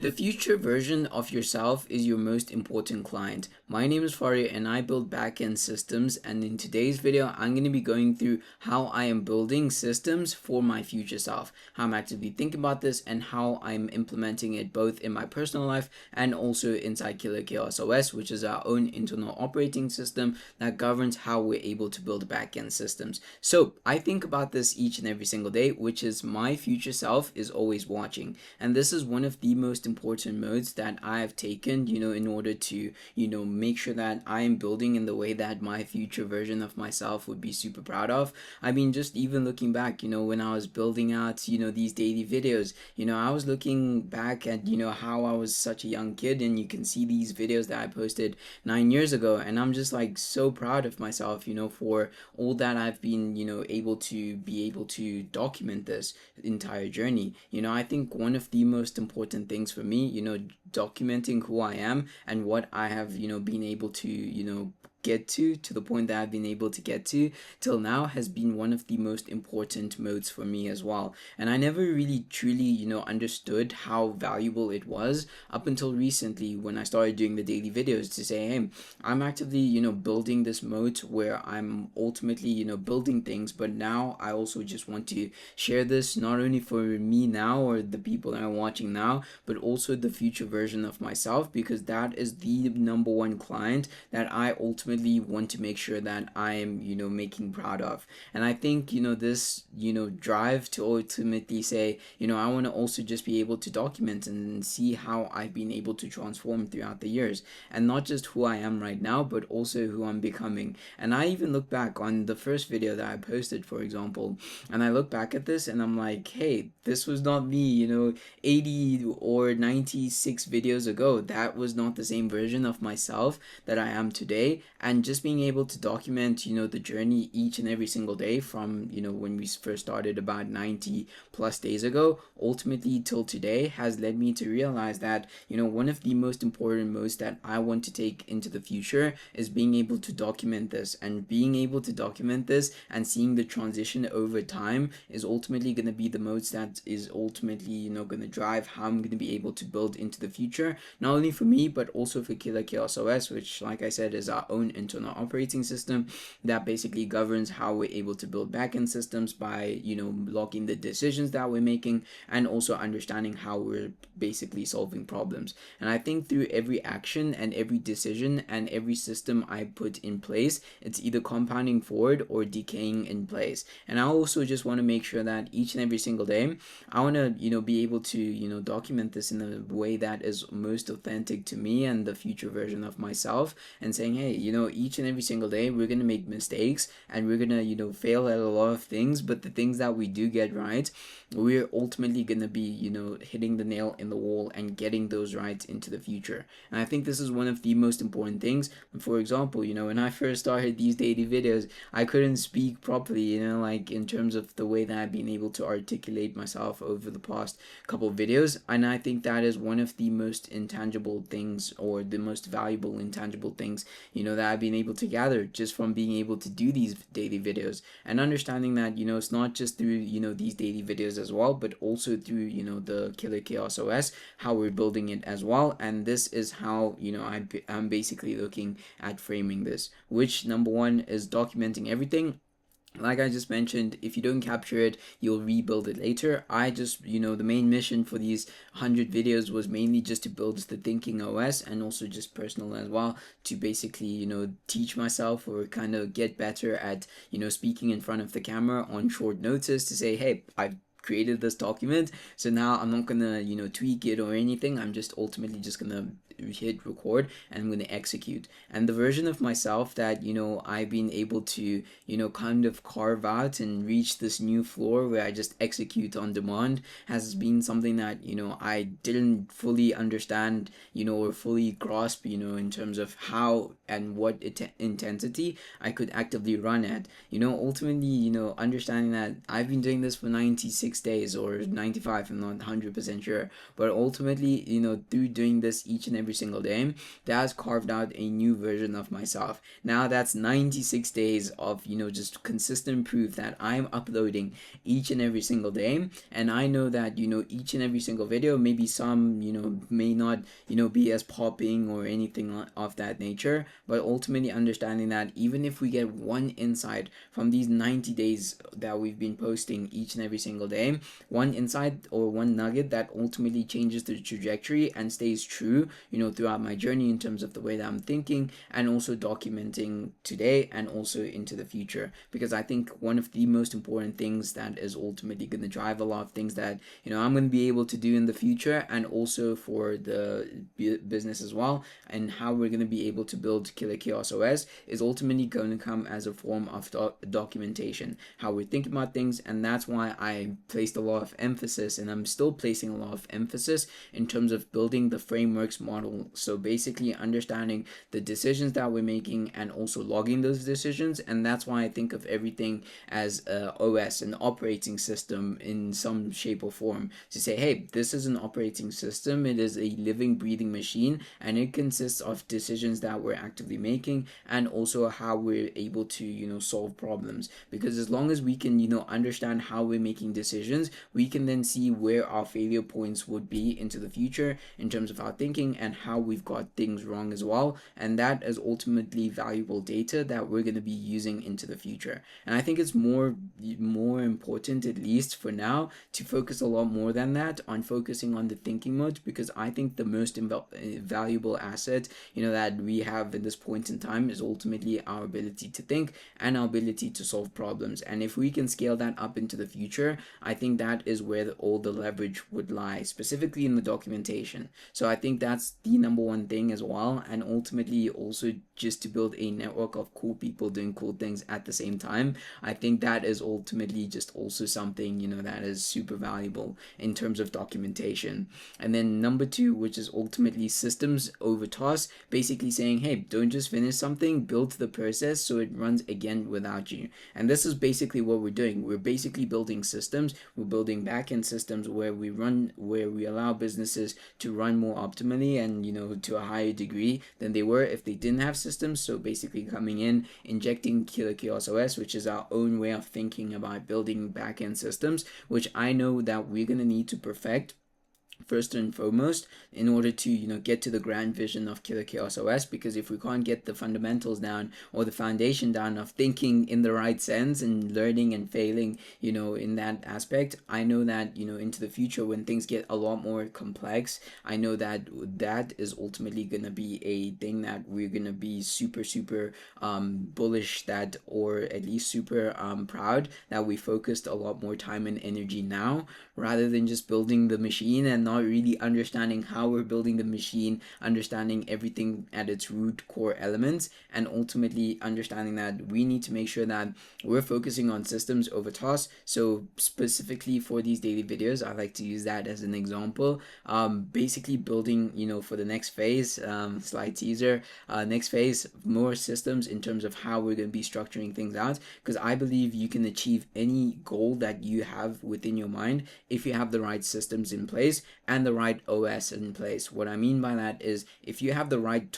The future version of yourself is your most important client. My name is Faria and I build backend systems, and in today's video I'm going to be going through how I am building systems for my future self, how I'm actively thinking about this, and how I'm implementing it both in my personal life and also inside Killer Chaos OS, which is our own internal operating system that governs how we're able to build backend systems. So I think about this each and every single day, which is my future self is always watching, and this is one of the most important modes that I have taken, in order to, make sure that I am building in the way that my future version of myself would be super proud of. I mean, just even looking back, when I was building out, these daily videos, I was looking back at, how I was such a young kid, and you can see these videos that I posted 9 years ago, and I'm just like so proud of myself, for all that I've been, able to document this entire journey. I think one of the most important things for me, documenting who I am and what I have, been able to, get to the point that I've been able to get to till now has been one of the most important modes for me as well. And I never really truly, understood how valuable it was up until recently when I started doing the daily videos to say, hey, I'm actively, building this mode where I'm ultimately, building things, but now I also just want to share this not only for me now or the people that are watching now, but also the future version of myself, because that is the number one client that I ultimately want to make sure that I am, making proud of. And I think, this, drive to ultimately say, I want to also just be able to document and see how I've been able to transform throughout the years, and not just who I am right now, but also who I'm becoming. And I even look back on the first video that I posted, for example, and I look back at this and I'm like, hey, this was not me, 80 or 96 videos ago. That was not the same version of myself that I am today. And just being able to document, the journey each and every single day from, when we first started about 90 plus days ago, ultimately till today, has led me to realize that, one of the most important modes that I want to take into the future is being able to document this, and being able to document this and seeing the transition over time is ultimately going to be the modes that is ultimately, going to drive how I'm going to be able to build into the future, not only for me, but also for Killer Chaos OS, which, like I said, is our own internal operating system that basically governs how we're able to build backend systems by, logging the decisions that we're making and also understanding how we're basically solving problems. And I think through every action and every decision and every system I put in place, it's either compounding forward or decaying in place. And I also just want to make sure that each and every single day, I want to, be able to, document this in a way that is most authentic to me and the future version of myself, and saying, hey, each and every single day we're going to make mistakes and we're going to, fail at a lot of things, but the things that we do get right, we're ultimately going to be, hitting the nail in the wall and getting those right into the future. And I think this is one of the most important things. For example, when I first started these daily videos, I couldn't speak properly, like in terms of the way that I've been able to articulate myself over the past couple of videos. And I think that is one of the most intangible things, or the most valuable intangible things, that I've been able to gather just from being able to do these daily videos, and understanding that, it's not just through, these daily videos as well, but also through, the Killer Chaos OS, how we're building it as well. And this is how, I'm basically looking at framing this, which number one is documenting everything. Like I just mentioned, if you don't capture it, you'll rebuild it later. I just, the main mission for these 100 videos was mainly just to build the thinking OS, and also just personal as well, to basically, teach myself or kind of get better at, speaking in front of the camera on short notice, to say, hey, I've created this document, so now I'm not gonna, tweak it or anything. I'm just ultimately just gonna hit record and I'm going to execute. And the version of myself that, I've been able to, kind of carve out and reach this new floor where I just execute on demand, has been something that, I didn't fully understand, or fully grasp, in terms of how and what intensity I could actively run at. Ultimately, understanding that I've been doing this for 96 days or 95, I'm not 100% sure, but ultimately, through doing this each and every every single day, that has carved out a new version of myself. Now that's 96 days of, just consistent proof that I'm uploading each and every single day. And I know that, each and every single video, maybe some, may not, be as popping or anything of that nature, but ultimately understanding that even if we get one insight from these 90 days that we've been posting each and every single day, one insight or one nugget that ultimately changes the trajectory and stays true, throughout my journey in terms of the way that I'm thinking, and also documenting today and also into the future. Because I think one of the most important things that is ultimately going to drive a lot of things that, I'm going to be able to do in the future, and also for the business as well, and how we're going to be able to build Killer Chaos OS, is ultimately going to come as a form of documentation, how we're thinking about things. And that's why I placed a lot of emphasis, and I'm still placing a lot of emphasis in terms of building the frameworks model. So basically understanding the decisions that we're making and also logging those decisions. And that's why I think of everything as a OS, an operating system in some shape or form, to say, hey, this is an operating system. It is a living, breathing machine, and it consists of decisions that we're actively making, and also how we're able to, solve problems. Because as long as we can, understand how we're making decisions, we can then see where our failure points would be into the future in terms of our thinking and how we've got things wrong as well. And that is ultimately valuable data that we're going to be using into the future. And I think it's more important, at least for now, to focus a lot more than that on focusing on the thinking mode, because I think the most valuable asset, that we have in this point in time is ultimately our ability to think and our ability to solve problems. And if we can scale that up into the future, I think that is where all the leverage would lie, specifically in the documentation. So I think that's the number one thing as well. And ultimately also just to build a network of cool people doing cool things at the same time. I think that is ultimately just also something, that is super valuable in terms of documentation. And then number two, which is ultimately systems over tasks, basically saying, hey, don't just finish something, build the process so it runs again without you. And this is basically what we're doing. We're basically building systems. We're building backend systems where we allow businesses to run more optimally and, to a higher degree than they were if they didn't have systems. So basically coming in, injecting Killer Chaos OS, which is our own way of thinking about building backend systems, which I know that we're going to need to perfect first and foremost in order to get to the grand vision of Killer Chaos OS. Because if we can't get the fundamentals down or the foundation down of thinking in the right sense and learning and failing in that aspect, I know that into the future when things get a lot more complex, I know that that is ultimately going to be a thing that we're going to be super bullish, that, or at least super proud that we focused a lot more time and energy now, rather than just building the machine and not really understanding how we're building the machine, understanding everything at its root core elements, and ultimately understanding that we need to make sure that we're focusing on systems over tasks. So specifically for these daily videos, I like to use that as an example. Basically building, for the next phase, slide teaser, next phase, more systems in terms of how we're going to be structuring things out, because I believe you can achieve any goal that you have within your mind if you have the right systems in place and the right OS in place. What I mean by that is if you have the right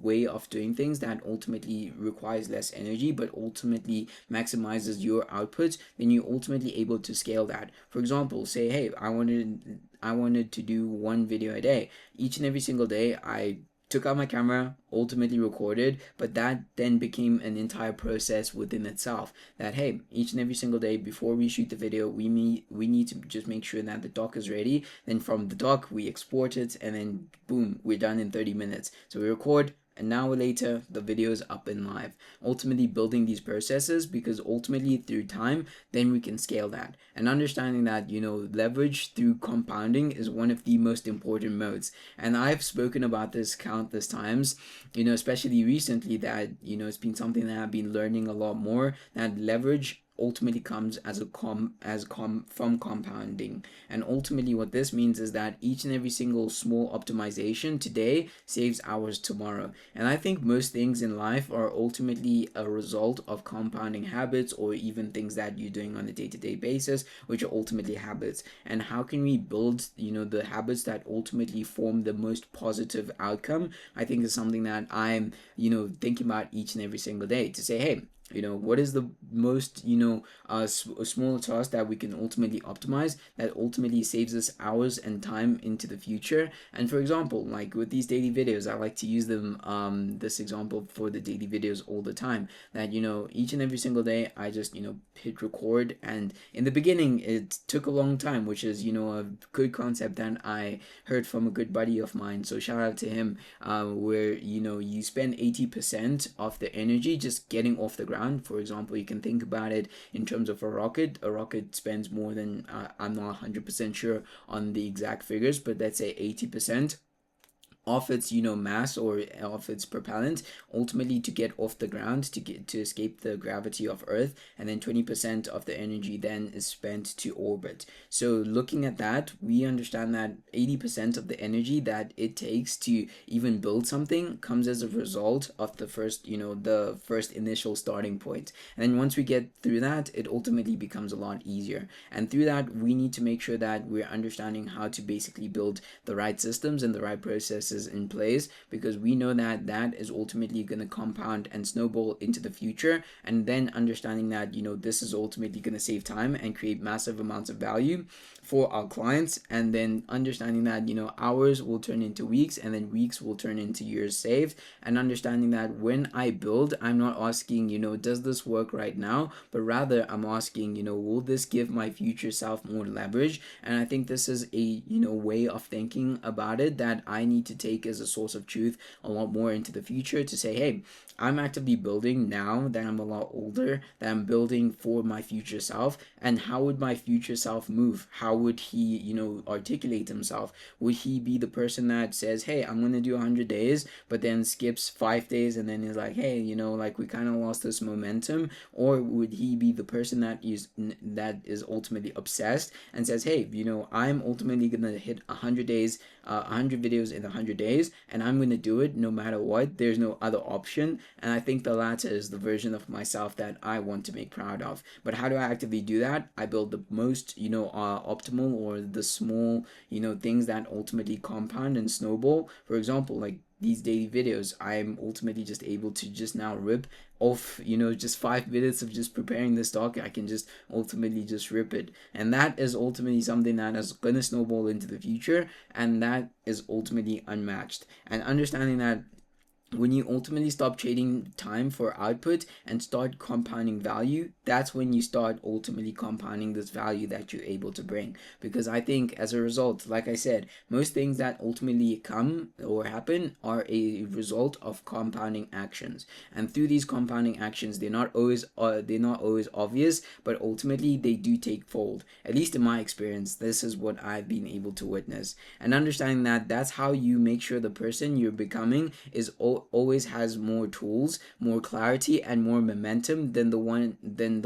way of doing things that ultimately requires less energy but ultimately maximizes your output, then you're ultimately able to scale that. For example, say, hey, I wanted to do one video a day. Each and every single day I took out my camera, ultimately recorded, but that then became an entire process within itself. That, hey, each and every single day before we shoot the video, we need to just make sure that the doc is ready. Then from the doc, we export it, and then boom, we're done in 30 minutes. So we record, an hour later, the video is up and live. Ultimately building these processes, because ultimately through time, then we can scale that. And understanding that, leverage through compounding is one of the most important modes. And I've spoken about this countless times, especially recently, that, it's been something that I've been learning a lot more, that leverage ultimately comes as from compounding. And ultimately what this means is that each and every single small optimization today saves hours tomorrow. And I think most things in life are ultimately a result of compounding habits, or even things that you're doing on a day-to-day basis, which are ultimately habits. And how can we build, the habits that ultimately form the most positive outcome, I think is something that I'm, thinking about each and every single day, to say, hey, what is the most small task that we can ultimately optimize, that ultimately saves us hours and time into the future. And for example, like with these daily videos, I like to use them, this example for the daily videos all the time, that each and every single day I just hit record. And in the beginning it took a long time, which is a good concept that I heard from a good buddy of mine, so shout out to him, where you spend 80% of the energy just getting off the ground. For example, you can think about it in terms of a rocket. A rocket spends more than, I'm not 100% sure on the exact figures, but let's say 80% of its mass, or of its propellant, ultimately to get off the ground, to escape the gravity of Earth. And then 20% of the energy then is spent to orbit. So looking at that, we understand that 80% of the energy that it takes to even build something comes as a result of the first initial starting point. And then once we get through that, it ultimately becomes a lot easier. And through that, we need to make sure that we're understanding how to basically build the right systems and the right processes in place, because we know that that is ultimately going to compound and snowball into the future. And then understanding that this is ultimately going to save time and create massive amounts of value for our clients. And then understanding that hours will turn into weeks, and then weeks will turn into years saved. And understanding that when I build, I'm not asking does this work right now, but rather I'm asking will this give my future self more leverage. And I think this is a way of thinking about it that I need to take as a source of truth a lot more into the future, to say, hey, I'm actively building now that I'm a lot older, that I'm building for my future self. And how would my future self move? How would he articulate himself? Would he be the person that says, hey, I'm going to do 100 days, but then skips 5 days and then is like, hey, like we kind of lost this momentum? Or would he be the person that is ultimately obsessed and says, hey, I'm ultimately going to hit 100 days, 100 videos in 100 days, and I'm going to do it no matter what. There's no other option. And I think the latter is the version of myself that I want to make proud of. But how do I actively do that? I build the most optimal, or the small things that ultimately compound and snowball. For example, like these daily videos, I'm ultimately just able to just now rip off just 5 minutes of just preparing this talk. I can just ultimately just rip it, and that is ultimately something that is going to snowball into the future, and that is ultimately unmatched. And understanding that when you ultimately stop trading time for output and start compounding value, that's when you start ultimately compounding this value that you're able to bring. Because I think as a result, like I said, most things that ultimately come or happen are a result of compounding actions. And through these compounding actions, they're not always obvious, but ultimately they do take fold. At least in my experience, this is what I've been able to witness. And understanding that, that's how you make sure the person you're becoming is always has more tools, more clarity, and more momentum than the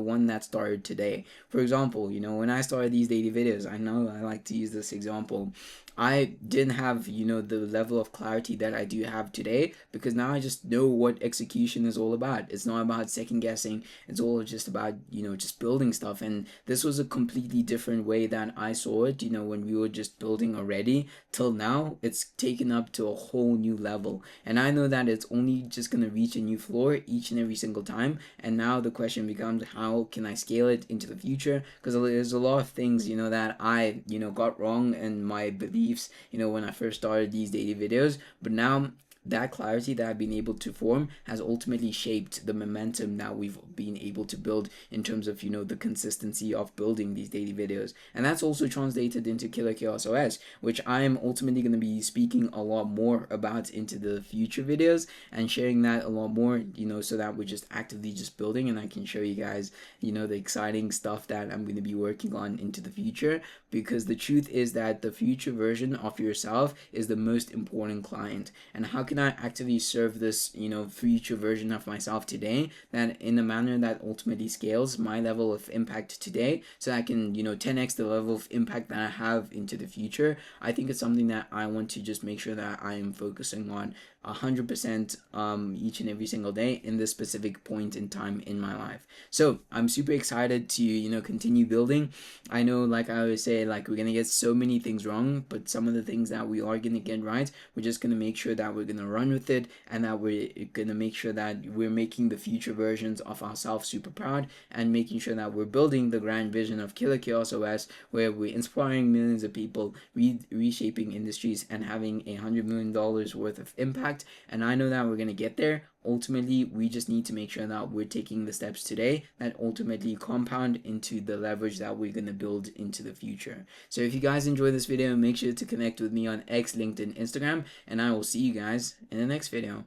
one that started today. For example, when I started these daily videos, I know I like to use this example, I didn't have the level of clarity that I do have today, because now I just know what execution is all about. It's not about second guessing. It's all just about just building stuff. And this was a completely different way that I saw it when we were just building already, till now it's taken up to a whole new level. And I know that it's only just going to reach a new floor each and every single time. And now the question becomes, how can I scale it into the future? Because there's a lot of things that I got wrong in my beliefs when I first started these daily videos, but now that clarity that I've been able to form has ultimately shaped the momentum that we've been able to build in terms of the consistency of building these daily videos. And that's also translated into Killer Chaos OS, which I'm ultimately going to be speaking a lot more about into the future videos, and sharing that a lot more so that we're just actively just building, and I can show you guys the exciting stuff that I'm going to be working on into the future. Because the truth is that the future version of yourself is the most important client. And how can can I actively serve this, future version of myself today, that in a manner that ultimately scales my level of impact today, so I can, 10x the level of impact that I have into the future. I think it's something that I want to just make sure that I am focusing on 100% each and every single day in this specific point in time in my life. So I'm super excited to continue building. I know, like I always say, like, we're gonna get so many things wrong, but some of the things that we are gonna get right, we're just gonna make sure that we're gonna run with it, and that we're gonna make sure that we're making the future versions of ourselves super proud, and making sure that we're building the grand vision of Killer Chaos OS, where we're inspiring millions of people, reshaping industries, and having $100 million worth of impact. And I know that we're gonna get there. Ultimately, we just need to make sure that we're taking the steps today that ultimately compound into the leverage that we're going to build into the future. So if you guys enjoyed this video, make sure to connect with me on X, LinkedIn, Instagram, and I will see you guys in the next video.